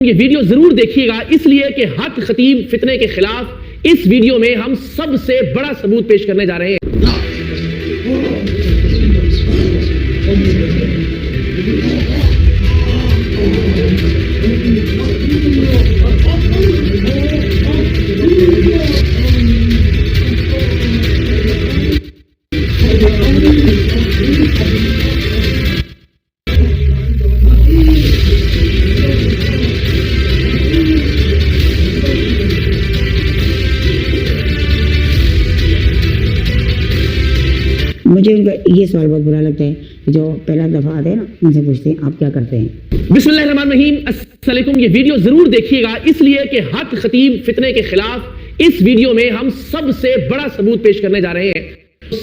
یہ ویڈیو ضرور دیکھیے گا اس لیے کہ حق خطیب فتنے کے خلاف اس ویڈیو میں ہم سب سے بڑا ثبوت پیش کرنے جا رہے ہیں۔ مجھے ان کا یہ سوال بہت برا لگتا ہے کہ جو پہلا دفعہ آتے ہیں نا ان سے پوچھتے ہیں آپ کیا کرتے ہیں۔ بسم اللہ الرحمن الرحیم، السلام علیکم۔ یہ ویڈیو ضرور دیکھیے گا اس لیے کہ حق خطیب فتنے کے خلاف اس ویڈیو میں ہم سب سے بڑا ثبوت پیش کرنے جا رہے ہیں۔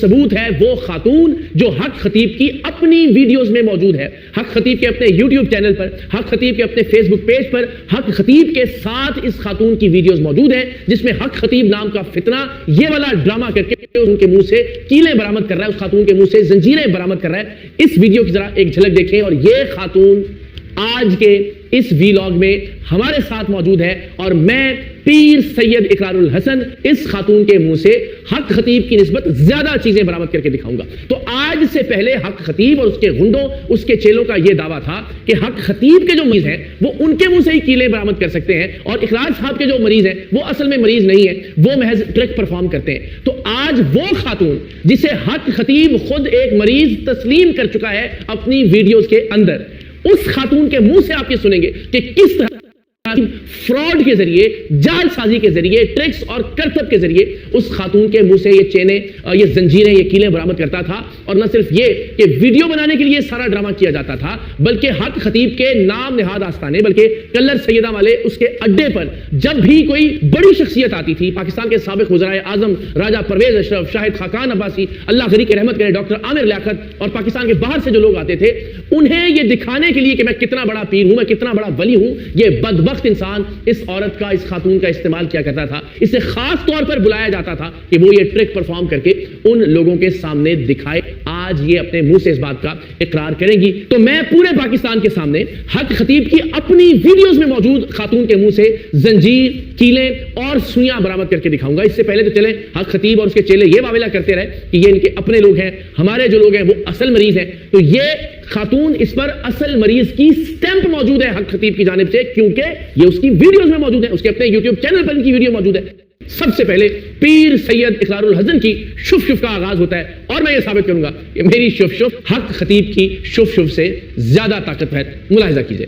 ثبوت ہے وہ خاتون جو حق خطیب کی اپنی ویڈیوز میں موجود ہے، حق خطیب کے اپنے یوٹیوب چینل پر، حق خطیب کے اپنے فیس بک پیج پر حق خطیب کے ساتھ اس خاتون کی ویڈیوز موجود ہیں جس میں حق خطیب نام کا فتنہ یہ والا ڈرامہ کر کے ان کے منہ سے کیلیں برآمد کر رہا ہے، اس خاتون کے منہ سے زنجیریں برآمد کر رہا ہے۔ اس ویڈیو کی ذرا ایک جھلک دیکھیں اور یہ خاتون آج کے اس ویلاگ میں ہمارے ساتھ موجود ہے اور میں پیر سید اقرار الحسن اس خاتون کے منہ سے حق خطیب کی نسبت زیادہ چیزیں برآمد کر کے دکھاؤں گا۔ تو آج سے پہلے حق خطیب اور اس کے گنڈوں، اس کے چیلوں کا یہ دعویٰ تھا کہ حق خطیب کے جو مریض ہیں وہ ان کے منہ سے ہی کیلیں برآمد کر سکتے ہیں اور اقرار صاحب کے جو مریض ہیں وہ اصل میں مریض نہیں ہیں، وہ محض ٹرک پرفارم کرتے ہیں۔ تو آج وہ خاتون جسے حق خطیب خود ایک مریض تسلیم کر چکا ہے اپنی ویڈیوز کے اندر، اس خاتون کے منہ سے آپ یہ سنیں گے کہ کس طرح فراڈ کے ذریعے، جال سازی کے ذریعے، ٹرکس اور کرتب کے ذریعے اس خاتون کے منہ سے یہ چینیں، یہ زنجیریں، یہ کیلیں برآمد کرتا تھا۔ اور نہ صرف یہ کہ ویڈیو بنانے کے لیے سارا ڈرامہ کیا جاتا تھا بلکہ حق خطیب کے نام نہاد آستانے بلکہ کلر سیدہ والے اس کے اڈے پر جب بھی کوئی بڑی شخصیت آتی تھی، پاکستان کے سابق وزرائے اعظم راجہ پرویز اشرف، شاہد خاقان عباسی، اللہ غنی کی رحمت کرے، ڈاکٹر عامر لیاقت اور پاکستان کے باہر سے جو لوگ آتے تھے، انہیں یہ دکھانے کے لیے کہ میں کتنا بڑا پیر ہوں، میں کتنا بڑا ولی ہوں، یہ بدبخت انسان اس عورت کا، اس خاتون کا استعمال کیا کرتا تھا۔ اسے خاص طور پر بلایا جاتا تھا کہ وہ یہ ٹرک پرفارم کر کے ان لوگوں کے سامنے دکھائے۔ آج یہ اپنے منہ سے اس بات کا اقرار کریں گی۔ تو میں پورے پاکستان کے سامنے حق خطیب کی اپنی ویڈیوز میں موجود خاتون کے منہ سے زنجیر، کیلیں اور سوئیاں برآمد کر کے دکھاؤں گا۔ اس سے پہلے تو چلیں حق خطیب اور اس کے چیلے یہ واویلا کرتے رہے کہ یہ ان کے اپنے لوگ ہیں، ہمارے جو لوگ ہیں وہ اصل مریض ہیں، تو یہ خاتون اس پر اصل مریض کی سٹیمپ موجود ہے حق خطیب کی جانب سے، کیونکہ یہ اس کی ویڈیوز میں موجود ہے، اس کے اپنے یوٹیوب چینل پر ان کی ویڈیو موجود ہے۔ سب سے پہلے پیر سید اقرار الحسن کی شف شف کا آغاز ہوتا ہے اور میں یہ ثابت کروں گا کہ میری شف شف حق خطیب کی شف شف سے زیادہ طاقتور ہے۔ ملاحظہ کیجئے۔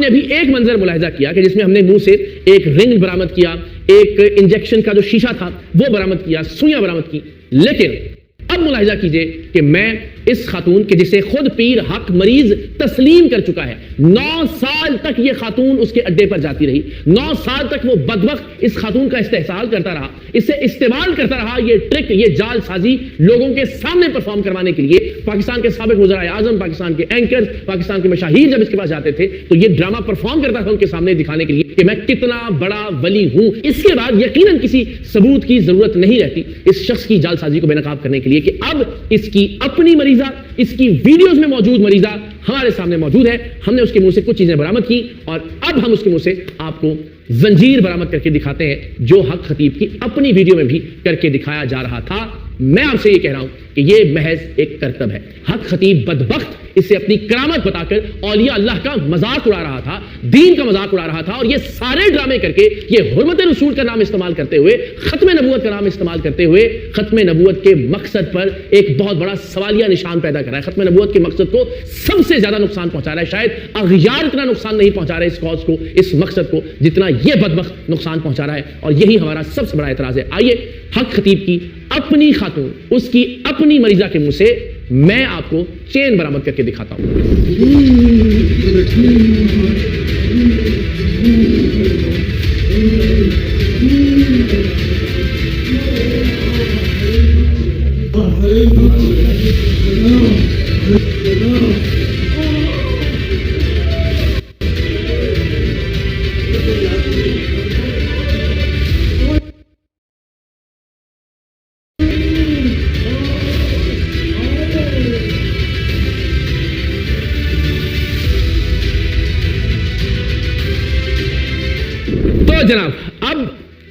نے ابھی ایک منظر ملاحظہ کیا کہ جس میں ہم نے منہ سے ایک رنگ برآمد کیا، ایک انجیکشن کا جو شیشہ تھا وہ برآمد کیا، سوئیاں برآمد کی، لیکن اب ملاحظہ کیجئے کہ میں اس خاتون کے جسے خود پیر حق مریض تسلیم کر چکا ہے، 9 سال تک یہ خاتون اس کے اڈے پر جاتی رہی، 9 سال تک وہ بدبخت اس خاتون کا استحصال کرتا رہا، اسے استعمال کرتا رہا، یہ ٹرک، یہ جال سازی لوگوں کے سامنے پرفارم کروانے کے لیے۔ پاکستان کے سابق وزرائے اعظم، پاکستان کے اینکرز، پاکستان کے مشاہیر جب اس کے پاس جاتے تھے تو یہ ڈرامہ پرفارم کرتا تھا ان کے سامنے دکھانے کے لیے کہ میں کتنا بڑا ولی ہوں۔ اس کے بعد یقیناً کسی ثبوت کی ضرورت نہیں رہتی اس شخص کی جال سازی کو بے نقاب کرنے کے لیے کہ اب اس کی اپنی مریضہ، اس کی ویڈیوز میں موجود مریضہ ہمارے سامنے موجود ہے۔ ہم نے اس کے منہ سے کچھ چیزیں برآمد کی اور اب ہم اس کے منہ سے آپ کو زنجیر برآمد کر کے دکھاتے ہیں جو حق خطیب کی اپنی ویڈیو میں بھی کر کے دکھایا جا رہا تھا۔ میں آپ سے یہ کہہ رہا ہوں کہ یہ محض ایک کرتب ہے۔ حق خطیب بدبخت اسے اپنی کرامت بتا کر اولیاء اللہ کا مذاق اڑا رہا تھا، دین کا مذاق اڑا رہا تھا، اور یہ سارے ڈرامے کر کے یہ حرمت رسول کا نام استعمال کرتے ہوئے، ختم نبوت کا نام استعمال کرتے ہوئے ختم نبوت کے مقصد پر ایک بہت بڑا سوالیہ نشان پیدا کر رہا ہے۔ ختم نبوت کے مقصد کو سب سے زیادہ نقصان پہنچا رہا ہے۔ شاید اغیار اتنا نقصان نہیں پہنچا رہے اس کاز کو، اس مقصد کو، جتنا یہ بدبخت نقصان پہنچا رہا ہے، اور یہی ہمارا سب سے بڑا اعتراض ہے۔ آئیے حق خطیب کی اپنی خاتون، اس کی اپنی مریضہ کے منہ سے میں آپ کو چین برآمد کر کے دکھاتا ہوں۔ جناب اب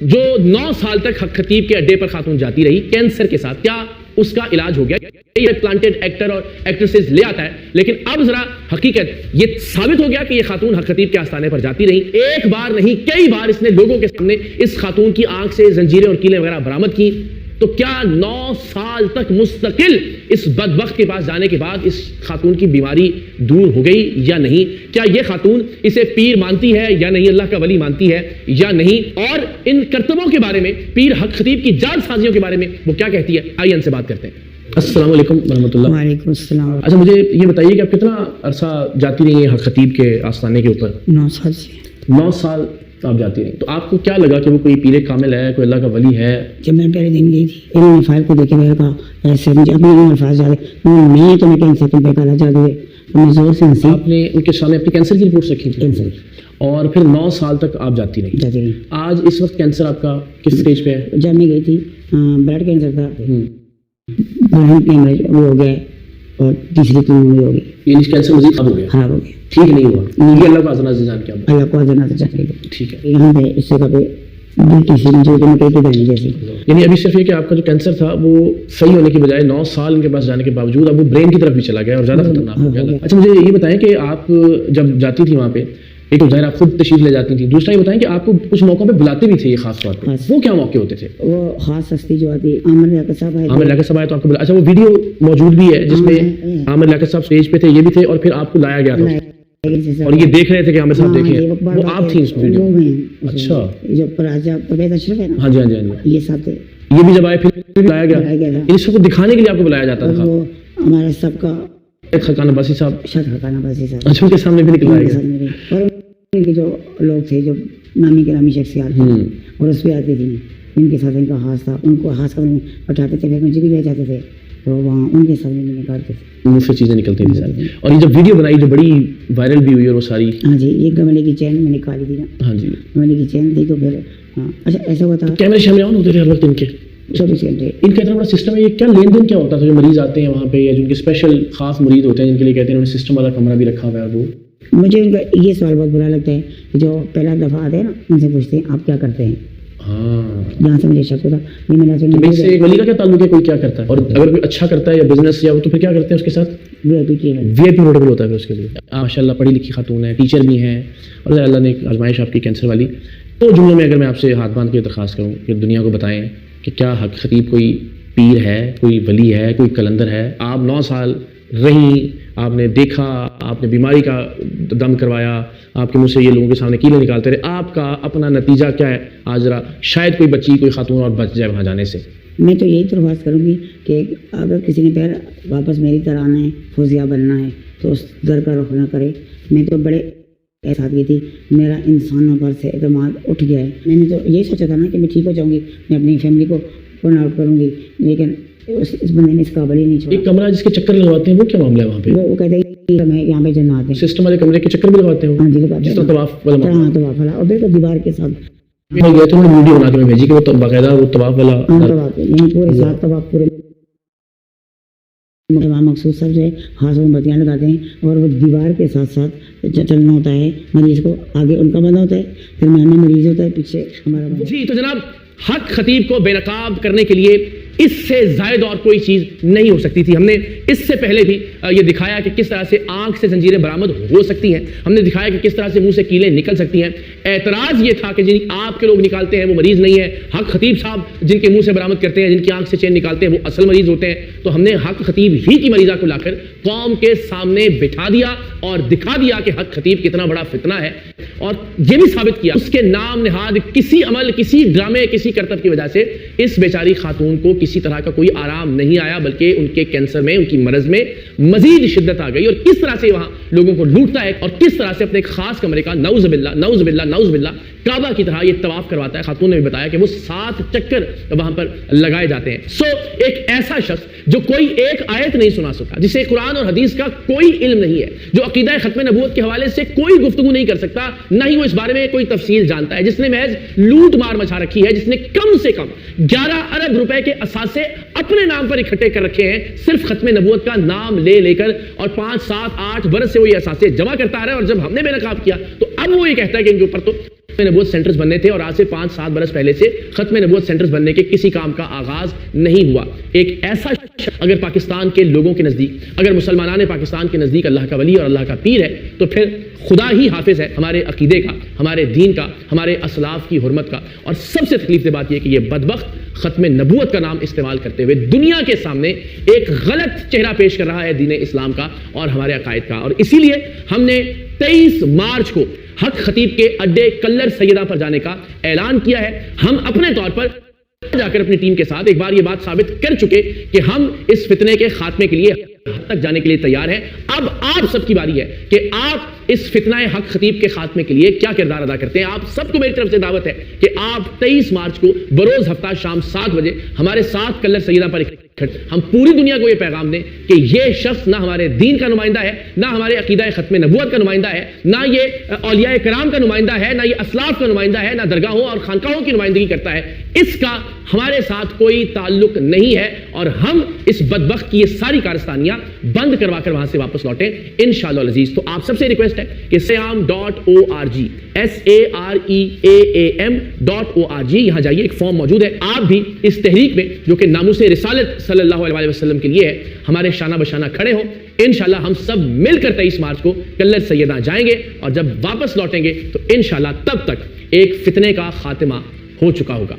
جو 9 سال تک حق خطیب کے اڈے پر خاتون جاتی رہی کینسر کے ساتھ، کیا اس کا علاج ہو گیا؟ یہ پلانٹڈ ایکٹر اور ایکٹریسز لے آتا ہے، لیکن اب ذرا حقیقت یہ ثابت ہو گیا کہ یہ خاتون حق خطیب کے آستانے پر جاتی رہی۔ ایک بار نہیں کئی بار اس نے لوگوں کے سامنے اس خاتون کی آنکھ سے زنجیریں اور کیلیں وغیرہ برآمد کی۔ تو کیا 9 سال تک مستقل اس بدبخت کے پاس جانے کے بعد اس خاتون کی بیماری دور ہو گئی یا نہیں؟ کیا یہ خاتون اسے پیر مانتی ہے یا نہیں، اللہ کا ولی مانتی ہے یا نہیں، اور ان کرتبوں کے بارے میں، پیر حق خطیب کی جعل سازیوں کے بارے میں وہ کیا کہتی ہے؟ آئیے ان سے بات کرتے ہیں۔ السلام علیکم ورحمۃ اللہ۔ وعلیکم السلام۔ اچھا مجھے یہ بتائیے کہ آپ کتنا عرصہ جاتی رہی ہیں حق خطیب کے آستانے کے اوپر؟ 9 سال سے۔ 9 سال آپ جاتی رہی، تو آپ کو کیا لگا کہ وہ کوئی پیر کامل ہے، کوئی اللہ کا ولی ہے؟ جب میں پہلے دن گئی تھی انہوں نے فائل کو دیکھے میں نے کہا ایسے مجھے اپنے الفاظ جا رہے میں تو میں کینسر تم پہ کالا جا دے، میں زور سے ہنسی۔ آپ نے ان کے سامنے اپنی کینسر کی رپورٹس رکھی تھی، کینسر اور پھر 9 سال تک آپ جاتی رہی۔ جاتی رہی۔ آج اس وقت کینسر آپ کا کس اسٹیج پہ ہے؟ جب میں گئی تھی بلڈ کینسر تھا، برہن کی ہیمریج وہ ہو گیا اور تیسری کیمو ہو گئی، یعنی کینسر مزید خراب ہو گیا، خراب ہو گیا، ٹھیک نہیں ہوا؟ یہ اللہ کا عزیز جان کیا اللہ کو حضرنا تو چاہیے۔ ٹھیک ہے، یہاں پہ اس جگہ پہ تیسری جو کہ میں کہتی بہنی جیسی۔ یعنی ابھی صرف یہ کہ آپ کا جو کینسر تھا وہ صحیح ہونے کی بجائے 9 سال ان کے پاس جانے کے باوجود اب وہ برین کی طرف بھی چلا گیا اور زیادہ خطرناک ہو گیا۔ اچھا مجھے یہ بتائیں کہ آپ جب جاتی تھی وہاں پہ، ایک تو ظاہر آپ خود تشریف لے جاتی تھی، دوسرا یہ بتائیں کہ آپ کو کچھ موقعوں پہ بلاتے بھی تھے یہ خاص طور پہ، وہ کیا موقع ہوتے تھے؟ وہ خاص ہستی جو آتی عامر لیاقت صاحب آئے، عامر لیاقت صاحب آئے تو آپ کو اچھا وہ ویڈیو موجود بھی ہے جس میں عامر لیاقت صاحب اسٹیج پہ تھے، یہ بھی تھے، اور پھر آپ کو لایا گیا تھا اور یہ دیکھ رہے تھے کہ عامر صاحب دیکھیں، وہ آپ تھیں اس ویڈیو میں؟ اچھا جو راجہ پرویز اشرف ہے نا، ہاں جی ہاں جی ہاں جی، یہ ساتھ تھے، یہ بھی جب آئے پھر لایا گیا، اس کو دکھانے کے لیے آپ کو بلایا جاتا تھا؟ وہ ہمارا سب کا خاقان عباسی صاحب، شاد خاقان عباسی صاحب، اچھا ان کے سامنے بھی نکلایا گیا، اور ان کے جو لوگ تھے جو نامی گرامی شخصیات اور اس پہ آتی تھیں، ان کے ساتھ ان کا ہاتھ تھا، ان کو ہاتھ میں اٹھاتے تھے، پھر مجھے بھی لے جاتے تھے، تو وہاں ان کے سامنے میں نکالتے تھے، منہ سے چیزیں نکلتی تھیں ساری۔ اور یہ جب ویڈیو بنائی جو بڑی وائرل بھی ہوئی اور وہ ساری، ہاں جی یہ گملے کی چین میں نکالی تھی نا، ہاں جی گملے کی چین تھی، تو پھر ہاں اچھا ایسا ہوا تھا، کیمرے شامنے آن ہوتے تھے ہر وقت ان کے 24 گھنٹے۔ ان کا اتنا بڑا سسٹم ہے، یہ کیا لین دین کیا ہوتا تھا جو مریض آتے ہیں وہاں پہ، یا جو ان کے اسپیشل خاص مریض ہوتے ہیں جن کے لیے کہتے ہیں انہوں نے سسٹم والا کمرہ بھی رکھا ہوا ہے؟ وہ مجھے ان کا یہ سوال بہت برا لگتا ہے کہ جو پہلا دفعہ آتے ہیں نا ان سے پوچھتے ہیں آپ کیا کرتے ہیں، ہاں جہاں سے مجھے شک ہوتا یہ میں اس سے ایک ولی کا کیا تعلق ہے، کوئی کیا کرتا ہے، اور اگر کوئی اچھا کرتا ہے یا بزنس یا وہ تو پھر کیا کرتے ہیں اس کے ساتھ؟ وی آئی پی پروٹوکول ہوتا ہے پھر اس کے لیے۔ ماشاء اللہ پڑھی لکھی خاتون ہے، ٹیچر بھی ہیں، اور اللہ نے ایک آزمائش آپ کی کینسر والی۔ تو جملوں میں اگر میں آپ سے ہاتھ باندھ کے درخواست کروں کہ دنیا کو بتائیں کہ کیا حق خطیب کوئی پیر ہے، کوئی ولی ہے، کوئی کلندر ہے؟ آپ 9 سال رہیں، آپ نے دیکھا، آپ نے بیماری کا دم کروایا، آپ کے منہ سے یہ لوگوں کے سامنے کیلیں نکالتے رہے، آپ کا اپنا نتیجہ کیا ہے؟ آج ذرا شاید کوئی بچی، کوئی خاتون اور بچ جائے وہاں جانے سے۔ میں تو یہی درخواست کروں گی کہ اگر کسی نے پہلے واپس میری طرح آنا ہے، فوزیہ بننا ہے، تو اس در کا رخ نہ کرے۔ میں تو بڑے احساس کی تھی، میرا انسانوں پر سے اعتماد اٹھ گیا ہے۔ میں نے تو یہی سوچا تھا نا کہ میں ٹھیک ہو جاؤں گی، میں اپنی فیملی کو پن آؤٹ کروں گی، لیکن اس بندے نے اس قابل ہی نہیں چھوڑا۔ ایک کمرہ جس کے چکر لگواتے ہیں وہ کیا معاملہ ہے وہاں پہ؟ وہ کہتے ہیں کہ میں یہاں پہ جنات ہیں، سسٹم والے کمرے کے چکر بھی لگواتے ہیں؟ ہاں جی لگاتے جس ہیں، طرح طواف والا معاملہ؟ ہاں طواف والا، اور بالکل دیوار کے ساتھ میں گیا تو انہوں نے ویڈیو بنا کے میں بھیجی کہ وہ باقاعدہ وہ طواف والا طواف یعنی پورے ساتھ طواف پورے امام مقصود صاحب جو ہے ہاتھوں میں بتیاں لگاتے ہیں، اور وہ دیوار کے ساتھ ساتھ چلنا ہوتا ہے، مریض کو آگے ان کا بندہ ہوتا ہے، پھر میں مریض ہوتا ہے، پیچھے ہمارا بندہ۔ جی تو جناب حق خطیب کو بے نقاب کرنے کے لیے اس سے زائد اور کوئی چیز نہیں ہو سکتی تھی. ہم نے اس سے پہلے بھی یہ دکھایا کہ کس طرح سے آنکھ سے زنجیریں برآمد ہو سکتی ہیں. ہم نے دکھایا کہ کس طرح سے منہ سے کیلیں نکل سکتی ہیں. اعتراض یہ تھا کہ جن آپ کے لوگ نکالتے ہیں وہ مریض نہیں ہے. حق خطیب صاحب جن کے منہ سے برآمد کرتے ہیں, جن کی آنکھ سے چین نکالتے ہیں, وہ اصل مریض ہوتے ہیں. تو ہم نے حق خطیب ہی کی مریضہ کو لا کر قوم کے سامنے بٹھا دیا اور دکھا دیا کہ حق خطیب کتنا بڑا فتنہ ہے, اور یہ بھی ثابت کیا اس کے نام نہاد کسی عمل, کسی ڈرامے, کسی کرتب کی وجہ سے اس بیچاری خاتون کو کسی طرح کا کوئی آرام نہیں آیا, بلکہ ان کے کینسر میں, ان کی مرض میں مزید شدت آ گئی. اور کس طرح سے وہاں لوگوں کو لوٹتا ہے, اور کس طرح سے اپنے ایک خاص کمرے کا نعوذ باللہ نعوذ باللہ نعوذ باللہ کعبہ کی طرح یہ طواف کرواتا ہے. خاتون نے بھی بتایا کہ وہ 7 چکر وہاں پر لگائے جاتے ہیں. سو ایک ایسا شخص جو کوئی ایک آیت نہیں سنا سکتا, جسے قرآن اور حدیث کا کوئی علم نہیں ہے, جو عقیدہ ختم نبوت کے حوالے سے کوئی گفتگو نہیں کر سکتا, نہ ہی وہ اس بارے میں کوئی تفصیل جانتا ہے, جس نے محض لوٹ مار مچا رکھی ہے, جس نے کم سے کم 11 ارب روپے کے اثاثے اپنے نام پر اکٹھے کر رکھے ہیں صرف ختم نبوت کا نام لے کر, اور 5 7 8 برس سے وہ یہ اثاثے جمع کرتا رہا ہے. اور جب ہم نے بے نقاب کیا تو اب وہ یہ کہتا ہے کہ ان کے اوپر تو ختم نبوت سینٹرز بننے تھے, اور آج سے 5 7 برس پہلے سے ختم نبوت سینٹرز بننے کے کسی کام کا آغاز نہیں ہوا. ایک ایسا اگر پاکستان کے لوگوں کے نزدیک, اگر مسلمانان پاکستان کے نزدیک اللہ کا ولی اور اللہ کا پیر ہے, تو پھر خدا ہی حافظ ہے ہمارے عقیدے کا, ہمارے دین کا, ہمارے اسلاف کی حرمت کا. اور سب سے تکلیف دہ بات یہ کہ یہ بدبخت ختم نبوت کا نام استعمال کرتے ہوئے دنیا کے سامنے ایک غلط چہرہ پیش کر رہا ہے دین اسلام کا اور ہمارے عقائد کا. اور اسی لیے ہم نے 23 مارچ کو حق خطیب کے اڈے کلر سیدہ پر جانے کا اعلان کیا ہے. ہم اپنے طور پر جا کر اپنی ٹیم کے ساتھ ایک بار یہ بات ثابت کر چکے کہ ہم اس فتنے کے خاتمے کے لیے حد تک جانے کے لیے تیار ہیں. اب آپ سب کی باری ہے کہ آپ اس فتنہ حق خطیب کے خاتمے کے لیے کیا کردار ادا کرتے ہیں. آپ سب کو میری طرف سے دعوت ہے کہ آپ 23 مارچ کو بروز ہفتہ شام 7 بجے ہمارے ساتھ کلر سیدہ پر ہم پوری دنیا کو یہ پیغام دیں کہ یہ شخص نہ ہمارے دین کا نمائندہ ہے, نہ ہمارے عقیدہ ختم نبوت کا نمائندہ ہے, نہ یہ اولیاء کرام کا نمائندہ ہے, نہ یہ اسلاف کا نمائندہ ہے, نہ درگاہوں اور خانقاہوں کی نمائندگی کرتا ہے. اس کا ہمارے ساتھ کوئی تعلق نہیں ہے, اور ہم اس بدبخت کی یہ ساری کارستانیاں بند کروا کر وہاں سے واپس لوٹیں انشاءاللہ العزیز. تو آپ سب سے ریکویسٹ ہے کہ SAAM.org SAREAAM.org یہاں جائیے, ایک فارم موجود ہے. آپ بھی اس تحریک میں جو کہ ناموس رسالت صلی اللہ علیہ وسلم کے لیے ہے, ہمارے شانہ بشانہ کھڑے ہوں. انشاءاللہ ہم سب مل کر 23 مارچ کو کلر سیدہ جائیں گے, اور جب واپس لوٹیں گے تو انشاءاللہ تب تک ایک فتنے کا خاتمہ ہو چکا ہوگا.